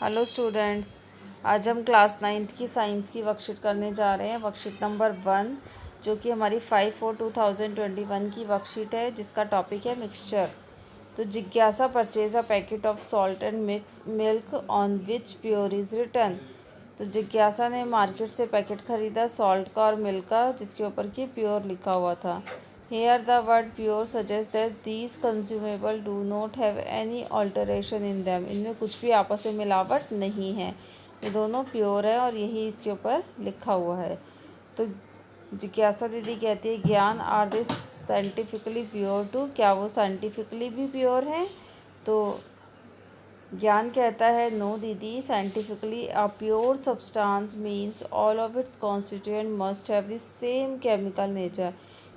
Hello students, आज हम class 9th की साइंस की वर्कशीट करने जा रहे हैं। वर्कशीट नंबर 1 जो कि हमारी 5/4/2021 की वर्कशीट है, जिसका टॉपिक है मिक्सचर। तो जिज्ञासा purchase a packet of salt and mix milk on which pure is return. तो जिज्ञासा ने मार्केट से पैकेट ख़रीदा सॉल्ट का और मिल्क का, जिसके ऊपर कि प्योर लिखा हुआ था। Here the word pure suggests that these consumable do not have any alteration in them। इनमें कुछ भी आपस में मिलावट नहीं है, ये दोनों प्योर है और यही इसके ऊपर लिखा हुआ है। तो जिज्ञासा दीदी कहती है, ज्ञान are they scientifically pure too, क्या वो साइंटिफिकली भी प्योर है? तो ज्ञान कहता है, नो दीदी, scientifically a pure substance means all of its constituent must have the same chemical nature.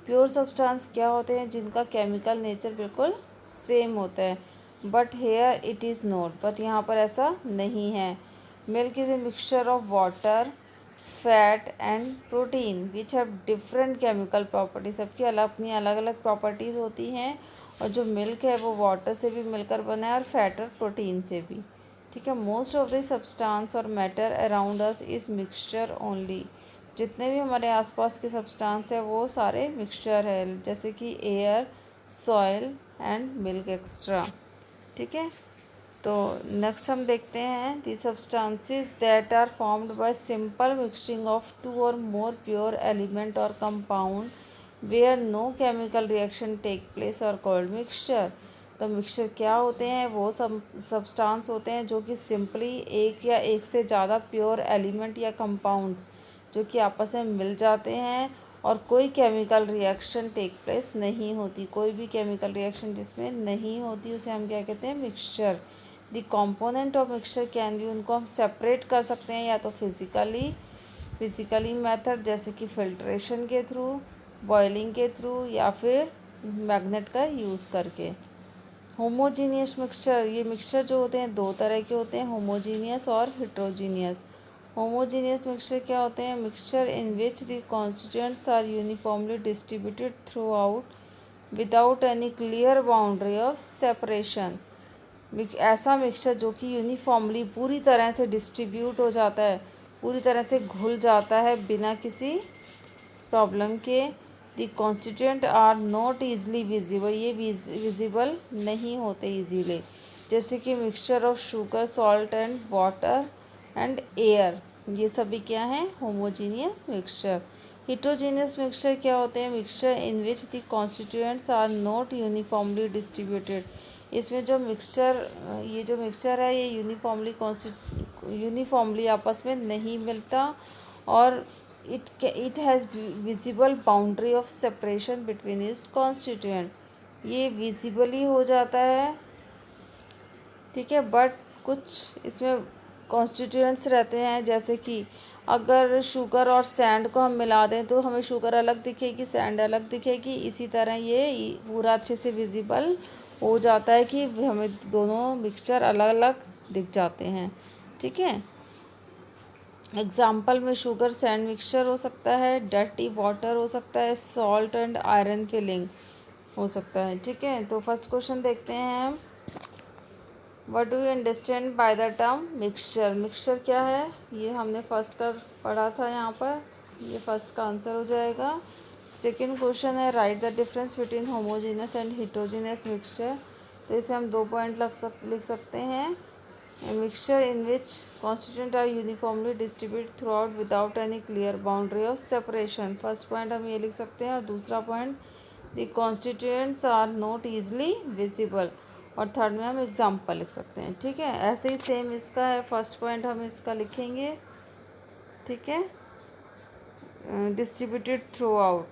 Pure substance क्या होते हैं? जिनका केमिकल नेचर बिल्कुल सेम होता है। But here it is not, but यहाँ पर ऐसा नहीं है। Milk is a mixture of water, fat and protein which have different chemical property. सबकी अपनी अलग अलग प्रॉपर्टीज़ होती हैं, और जो मिल्क है वो वाटर से भी मिलकर बना है और फैट और प्रोटीन से भी। ठीक है। मोस्ट ऑफ द सब्सटेंस और matter around us is mixture only. जितने भी हमारे आसपास के सब्सटेंस है वो सारे मिक्सचर है, जैसे कि air, soil and milk extra. ठीक है। तो नेक्स्ट हम देखते हैं, the substances that are formed by simple mixing of 2 or more pure element or compound where no chemical reaction take place are called mixture. तो मिक्सचर क्या होते हैं? वो सब्सटेंस होते हैं जो कि सिंपली एक या एक से ज़्यादा प्योर एलिमेंट या कंपाउंड्स जो कि आपस में मिल जाते हैं और कोई केमिकल रिएक्शन टेक प्लेस नहीं होती। कोई भी केमिकल रिएक्शन जिसमें नहीं होती उसे हम क्या कहते हैं? Mixture. The component of mixture can be, उनको हम सेपरेट कर सकते हैं या तो फिज़िकली मेथड जैसे कि फिल्ट्रेशन के थ्रू, बॉइलिंग के थ्रू, या फिर मैग्नेट का यूज़ करके। होमोजीनियस मिक्सचर, ये मिक्सचर जो होते हैं दो तरह के होते हैं, होमोजीनियस और हिट्रोजीनियस। होमोजीनियस मिक्सचर क्या होते हैं? Mixture in which the constituents are uniformly distributed throughout without any clear boundary of separation. ऐसा मिक्सचर जो कि यूनिफॉर्मली पूरी तरह से डिस्ट्रीब्यूट हो जाता है, पूरी तरह से घुल जाता है बिना किसी प्रॉब्लम के। The constituent are not easily visible, ये विजिबल नहीं होते ईजीली, जैसे कि mixture of sugar, salt and water and air. ये सभी क्या हैं? Homogeneous mixture. हिट्रोजीनियस मिक्सचर क्या होते हैं? Mixture in which the constituents are not uniformly distributed. इसमें जो मिक्सचर है ये यूनिफॉर्मली आपस में नहीं मिलता, और it has visible boundary of separation between its constituent. ये विजिबली हो जाता है, ठीक है, बट कुछ इसमें कॉन्स्टिट्यूएंट्स रहते हैं, जैसे कि अगर शुगर और सैंड को हम मिला दें तो हमें शुगर अलग दिखेगी, सैंड अलग दिखेगी। इसी तरह ये पूरा अच्छे से विजिबल हो जाता है कि हमें दोनों मिक्सचर अलग अलग दिख जाते हैं। ठीक है। एग्जाम्पल में शुगर सैंड मिक्सचर हो सकता है, डर्टी वाटर हो सकता है, सॉल्ट एंड आयरन फिलिंग हो सकता है। ठीक है। तो फर्स्ट क्वेश्चन देखते हैं हम, what do you understand by the term mixture. Mixture क्या है? ये हमने फर्स्ट का पढ़ा था, यहाँ पर ये फर्स्ट का आंसर हो जाएगा। सेकंड क्वेश्चन है, write the difference between homogeneous and heterogeneous mixture. तो इसे हम 2 पॉइंट लिख सकते हैं। Mixture in which constituent are uniformly distributed throughout without any clear boundary of separation. First point हम ये लिख सकते हैं, और दूसरा point, the constituents are not easily visible. और थर्ड में हम एग्जाम्पल लिख सकते हैं। ठीक है। ऐसे ही सेम इसका है, फर्स्ट पॉइंट हम इसका लिखेंगे, ठीक है, distributed through out.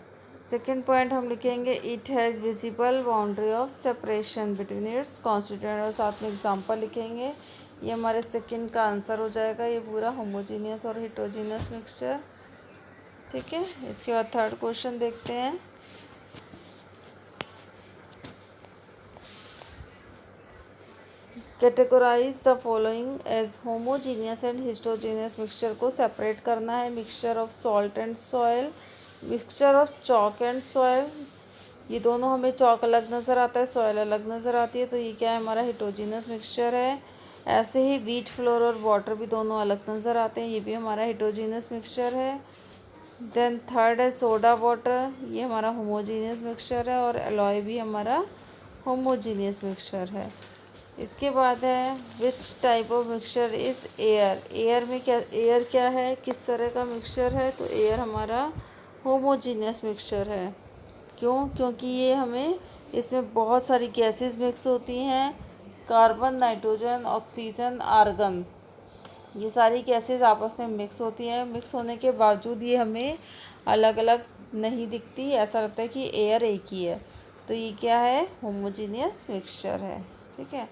Second point हम लिखेंगे, it has visible boundary of separation between its constituent, और साथ में एग्जाम्पल लिखेंगे। ये हमारे सेकेंड का आंसर हो जाएगा, ये पूरा होमोजीनियस और हिट्रोजीनियस मिक्सचर। ठीक है। इसके बाद थर्ड क्वेश्चन देखते हैं, categorise the following as homogeneous and heterogeneous. Mixture को सेपरेट करना है। Mixture of salt and soil, mixture of chalk and soil, ये दोनों हमें चॉक अलग नज़र आता है, सॉयल अलग नज़र आती है, तो ये क्या है? हमारा हिट्रोजीनियस मिक्सचर है। ऐसे ही व्हीट फ्लोर और वाटर भी दोनों अलग नज़र आते हैं, ये भी हमारा हेट्रोजीनियस मिक्सचर है। देन थर्ड है सोडा वाटर, ये हमारा होमोजीनियस मिक्सचर है, और एलॉय भी हमारा होमोजीनियस मिक्सचर है। इसके बाद है which type of mixture is air. Air क्या है, किस तरह का मिक्सचर है, तो एयर हमारा होमोजीनियस मिक्सचर है। क्यों? क्योंकि ये हमें इसमें बहुत सारी गैसेस मिक्स होती हैं, कार्बन, नाइट्रोजन, ऑक्सीजन, आर्गन, ये सारी गैसेस आपस में मिक्स होती हैं। मिक्स होने के बावजूद ये हमें अलग अलग नहीं दिखती, ऐसा लगता है कि एयर एक ही है। तो ये क्या है, होमोजीनियस मिक्सचर है। ठीक है,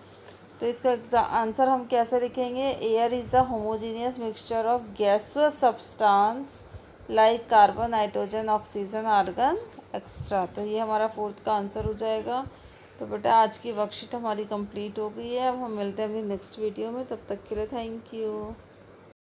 तो इसका आंसर हम कैसे लिखेंगे, air is the homogeneous mixture of gaseous substance like carbon, nitrogen, oxygen, argon extra. तो ये हमारा फोर्थ का आंसर हो जाएगा। तो बेटा आज की वर्कशीट हमारी कंप्लीट हो गई है। अब हम मिलते हैं अभी नेक्स्ट वीडियो में, तब तक के लिए थैंक यू।